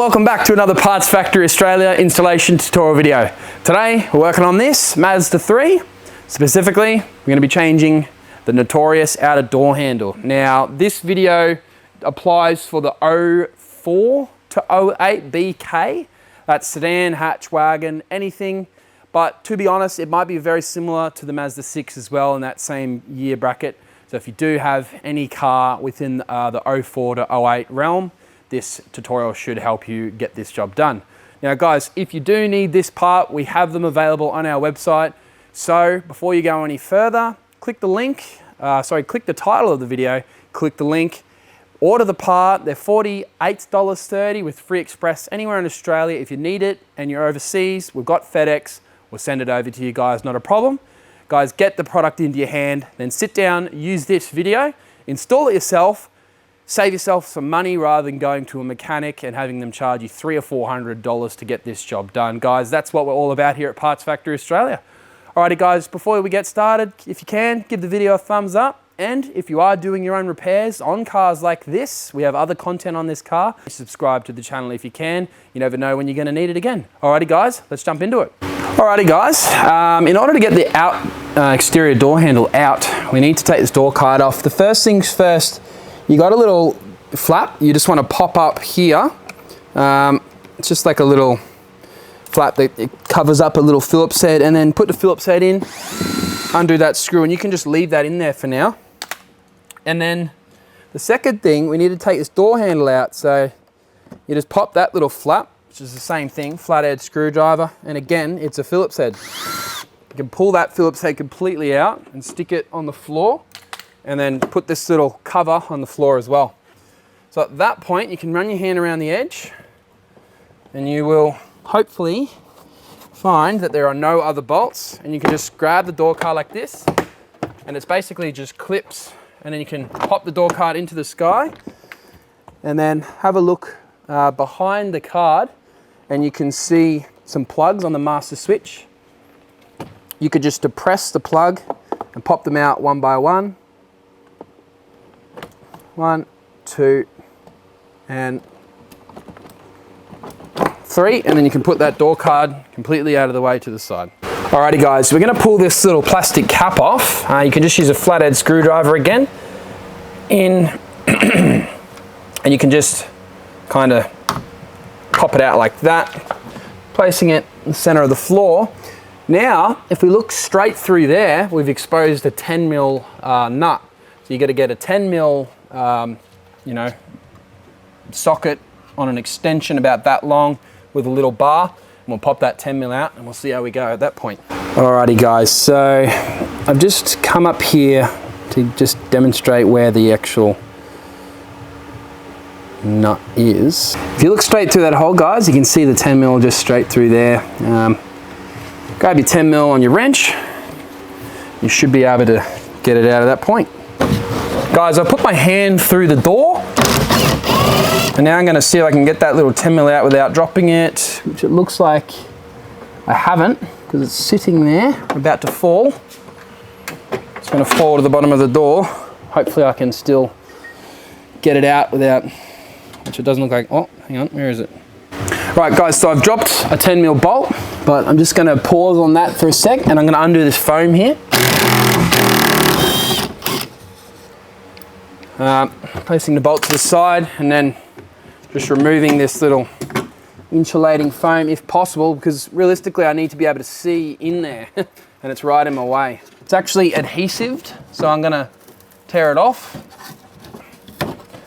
welcome back to another Parts Factory Australia installation tutorial video. Today we're working on this Mazda 3. Specifically, we're going to be changing the notorious outer door handle. Now this video applies for the 04 to 08 BK. That's sedan, hatch, wagon, anything. But to be honest, it might be very similar to the Mazda 6 as well in that same year bracket. So if you do have any car within the 04 to 08 realm, this tutorial should help you get this job done. Now guys, if you do need this part, we have them available on our website. So before you go any further, click the link, click the title of the video, click the link, order the part. They're $48.30 with free express anywhere in Australia. If you need it and you're overseas, we've got FedEx, we'll send it over to you guys, not a problem. Guys, get the product into your hand, then sit down, use this video, install it yourself, save yourself some money rather than going to a mechanic and having them charge you $300 or $400 to get this job done. Guys, that's what we're all about here at Parts Factory Australia. Alrighty guys, before we get started, if you can, give the video a thumbs up. And if you are doing your own repairs on cars like this, we have other content on this car. Subscribe to the channel if you can. You never know when you're gonna need it again. Alrighty guys, let's jump into it. Alrighty guys, in order to get the exterior door handle out, we need to take this door card off. The first things first, you got a little flap you just want to pop up here. It's just like a little flap that it covers up a little Phillips head, and then put the Phillips head in, undo that screw, and you can just leave that in there for now. And then the second thing, we need to take this door handle out. So you just pop that little flap, which is the same thing, flathead screwdriver, and again, it's a Phillips head. You can pull that Phillips head completely out and stick it on the floor, and then put this little cover on the floor as well. So at that point, you can run your hand around the edge, and you will hopefully find that there are no other bolts, and you can just grab the door card like this, and it's basically just clips, and then you can pop the door card into the sky, and then have a look behind the card, and you can see some plugs on the master switch. You could just depress the plug and pop them out one by one. 1, 2, and 3, and then you can put that door card completely out of the way to the side. Alrighty guys, we're going to pull this little plastic cap off. You can just use a flathead screwdriver again in, and you can just kind of pop it out like that, placing it in the center of the floor. Now, if we look straight through there, we've exposed a 10mm nut. So you got to get a 10mm socket on an extension about that long with a little bar, and we'll pop that 10mm out and we'll see how we go at that point. Alrighty guys, so I've just come up here to just demonstrate where the actual nut is. If you look straight through that hole guys, you can see the 10mm just straight through there. Grab your 10mm on your wrench, you should be able to get it out of that point. Guys, I put my hand through the door, and now I'm going to see if I can get that little 10mm out without dropping it, which it looks like I haven't, because it's sitting there, about to fall. It's going to fall to the bottom of the door. Hopefully I can still get it out without, which it doesn't look like. Oh, hang on, where is it? Right guys, so I've dropped a 10mm bolt, but I'm just going to pause on that for a sec, and I'm going to undo this foam here. Placing the bolt to the side, and then just removing this little insulating foam if possible, because realistically I need to be able to see in there and it's right in my way. It's actually adhesive, so I'm going to tear it off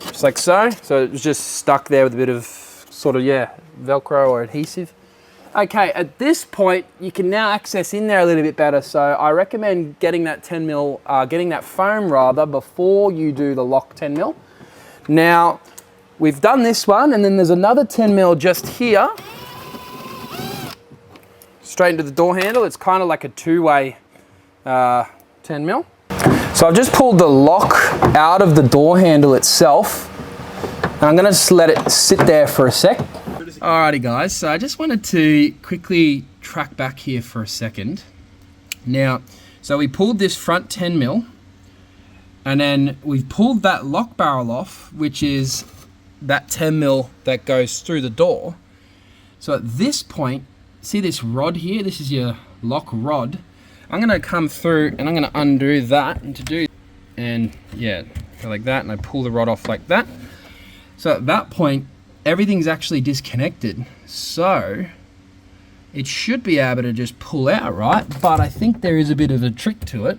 just like so. So it was just stuck there with a bit of sort of, yeah, Velcro or adhesive. Okay, at this point you can now access in there a little bit better, so I recommend getting that 10mm, getting that foam rather, before you do the lock 10mm. Now, we've done this one, and then there's another 10mm just here, straight into the door handle. It's kind of like a two-way 10mm. So I've just pulled the lock out of the door handle itself, and I'm going to just let it sit there for a sec. Alrighty guys, so I just wanted to quickly track back here for a second. Now, so we pulled this front 10mm, and then we've pulled that lock barrel off, which is that 10 mil that goes through the door. So at this point, see this rod here? This is your lock rod. I'm gonna come through and I'm gonna undo that, and yeah, go like that, and I pull the rod off like that. So at that point, everything's actually disconnected. So it should be able to just pull out, right? But I think there is a bit of a trick to it.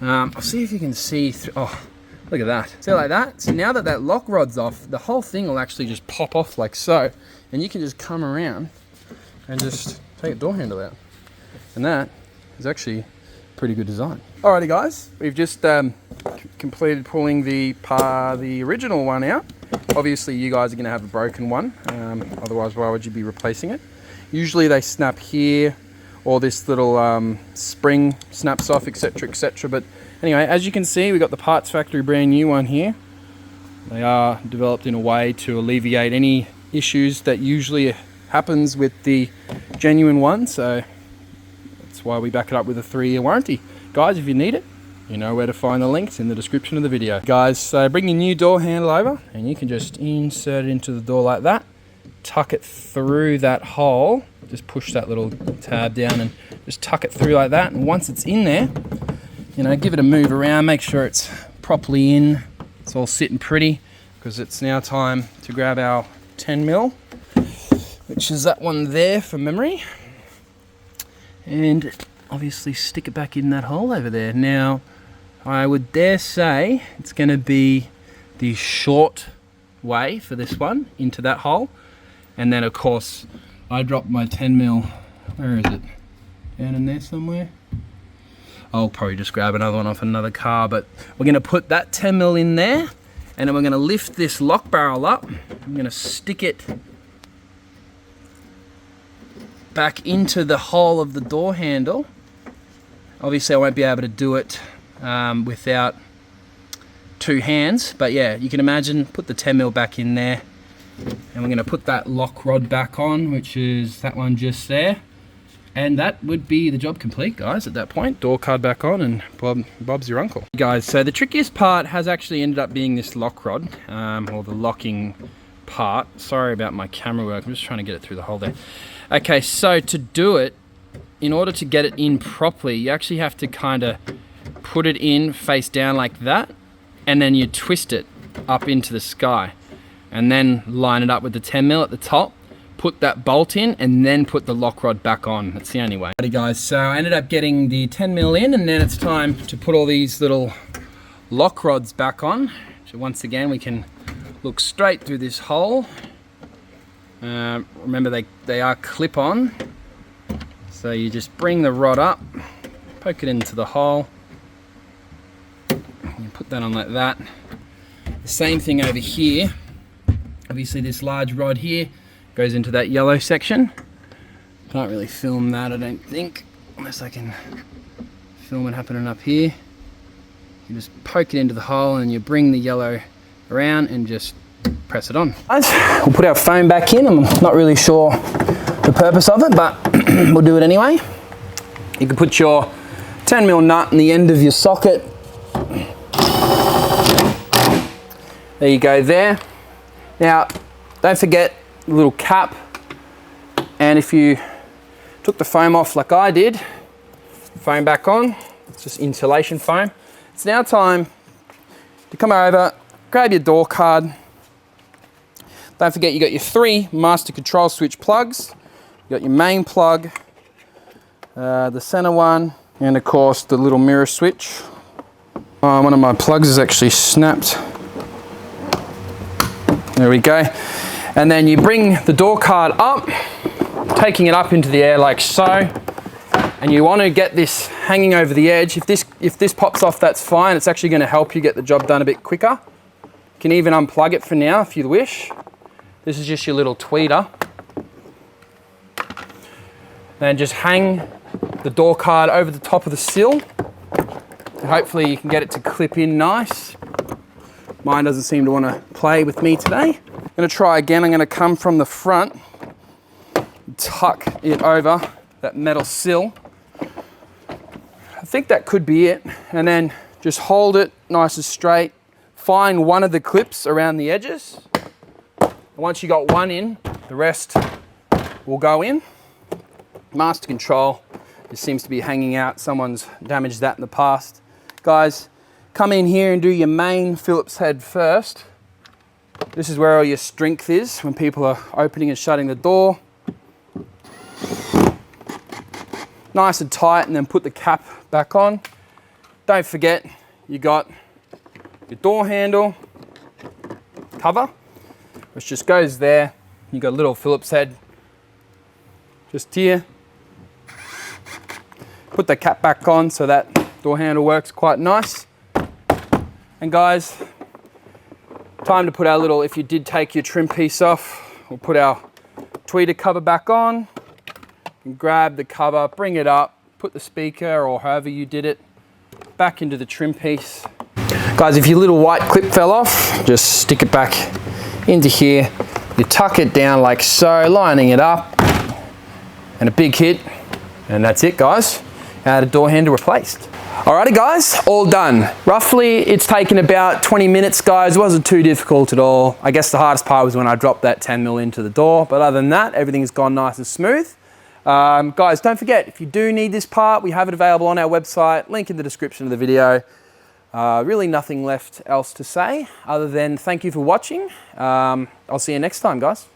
I'll see if you can see through. Oh, look at that. See, like that? So now that that lock rod's off, the whole thing will actually just pop off like so. And you can just come around and just take a door handle out. And that is actually pretty good design. Alrighty guys, we've just completed pulling the original one out. Obviously you guys are gonna have a broken one, otherwise why would you be replacing it? Usually they snap here, or this little spring snaps off, etc, etc. But anyway, as you can see, we've got the Parts Factory brand new one here. They are developed in a way to alleviate any issues that usually happens with the genuine one, so that's why we back it up with a 3-year warranty. Guys, if you need it, you know where to find the links in the description of the video. Guys, so bring your new door handle over and you can just insert it into the door like that, tuck it through that hole, just push that little tab down and just tuck it through like that, and once it's in there, you know, give it a move around, make sure it's properly in, it's all sitting pretty, because it's now time to grab our 10 mil, which is that one there for memory, and obviously stick it back in that hole over there. Now I would dare say it's going to be the short way for this one into that hole, and then of course I dropped my 10 mil, where is it, down in there somewhere. I'll probably just grab another one off another car, but we're going to put that 10 mil in there, and then we're going to lift this lock barrel up. I'm going to stick it back into the hole of the door handle. Obviously I won't be able to do it without two hands, but yeah, you can imagine, put the 10 mil back in there, and we're going to put that lock rod back on, which is that one just there, and that would be the job complete, guys. At that point, door card back on, and Bob's your uncle. Guys, so the trickiest part has actually ended up being this lock rod, or the locking part. Sorry about my camera work, I'm just trying to get it through the hole there. Okay, so to do it, in order to get it in properly, you actually have to kind of put it in face down like that, and then you twist it up into the sky, and then line it up with the 10 mil at the top, put that bolt in, and then put the lock rod back on. That's the only way. Alrighty guys, so I ended up getting the 10 mil in, and then it's time to put all these little lock rods back on. So once again, we can look straight through this hole. Remember they are clip on. So you just bring the rod up, poke it into the hole, you put that on like that. The same thing over here. Obviously this large rod here goes into that yellow section. Can't really film that, I don't think, unless I can film it happening up here. You just poke it into the hole and you bring the yellow around and just press it on. We'll put our foam back in. I'm not really sure the purpose of it, but we'll do it anyway. You can put your 10 mil nut in the end of your socket. There you go there. Now, don't forget the little cap, and if you took the foam off like I did, foam back on, it's just insulation foam. It's now time to come over, grab your door card. Don't forget you got your 3 master control switch plugs. You got your main plug, the center one, and of course the little mirror switch. One of my plugs is actually snapped. There we go. And then you bring the door card up, taking it up into the air like so, and you want to get this hanging over the edge. If this pops off, that's fine. It's actually going to help you get the job done a bit quicker. You can even unplug it for now if you wish. This is just your little tweeter. Then just hang the door card over the top of the sill. And hopefully you can get it to clip in nice. Mine doesn't seem to want to play with me today. I'm going to try again. I'm going to come from the front, tuck it over that metal sill. I think that could be it. And then just hold it nice and straight. Find one of the clips around the edges. Once you got one in, the rest will go in. Master control, it seems to be hanging out. Someone's damaged that in the past. Guys, come in here and do your main Phillips head first. This is where all your strength is when people are opening and shutting the door. Nice and tight, and then put the cap back on. Don't forget, you got your door handle cover, which just goes there. You got a little Phillips head just here. Put the cap back on so that door handle works quite nice. And guys, time to put our little, if you did take your trim piece off, we'll put our tweeter cover back on. And grab the cover, bring it up, put the speaker or however you did it back into the trim piece. Guys, if your little white clip fell off, just stick it back into here. You tuck it down like so, lining it up, and a big hit, and that's it, guys. Our door handle replaced. Alrighty guys, all done. Roughly, it's taken about 20 minutes, guys. It wasn't too difficult at all. I guess the hardest part was when I dropped that 10 mil into the door, but other than that, everything's gone nice and smooth. Guys, don't forget, if you do need this part, we have it available on our website, link in the description of the video. Really nothing left else to say other than thank you for watching. I'll see you next time, guys.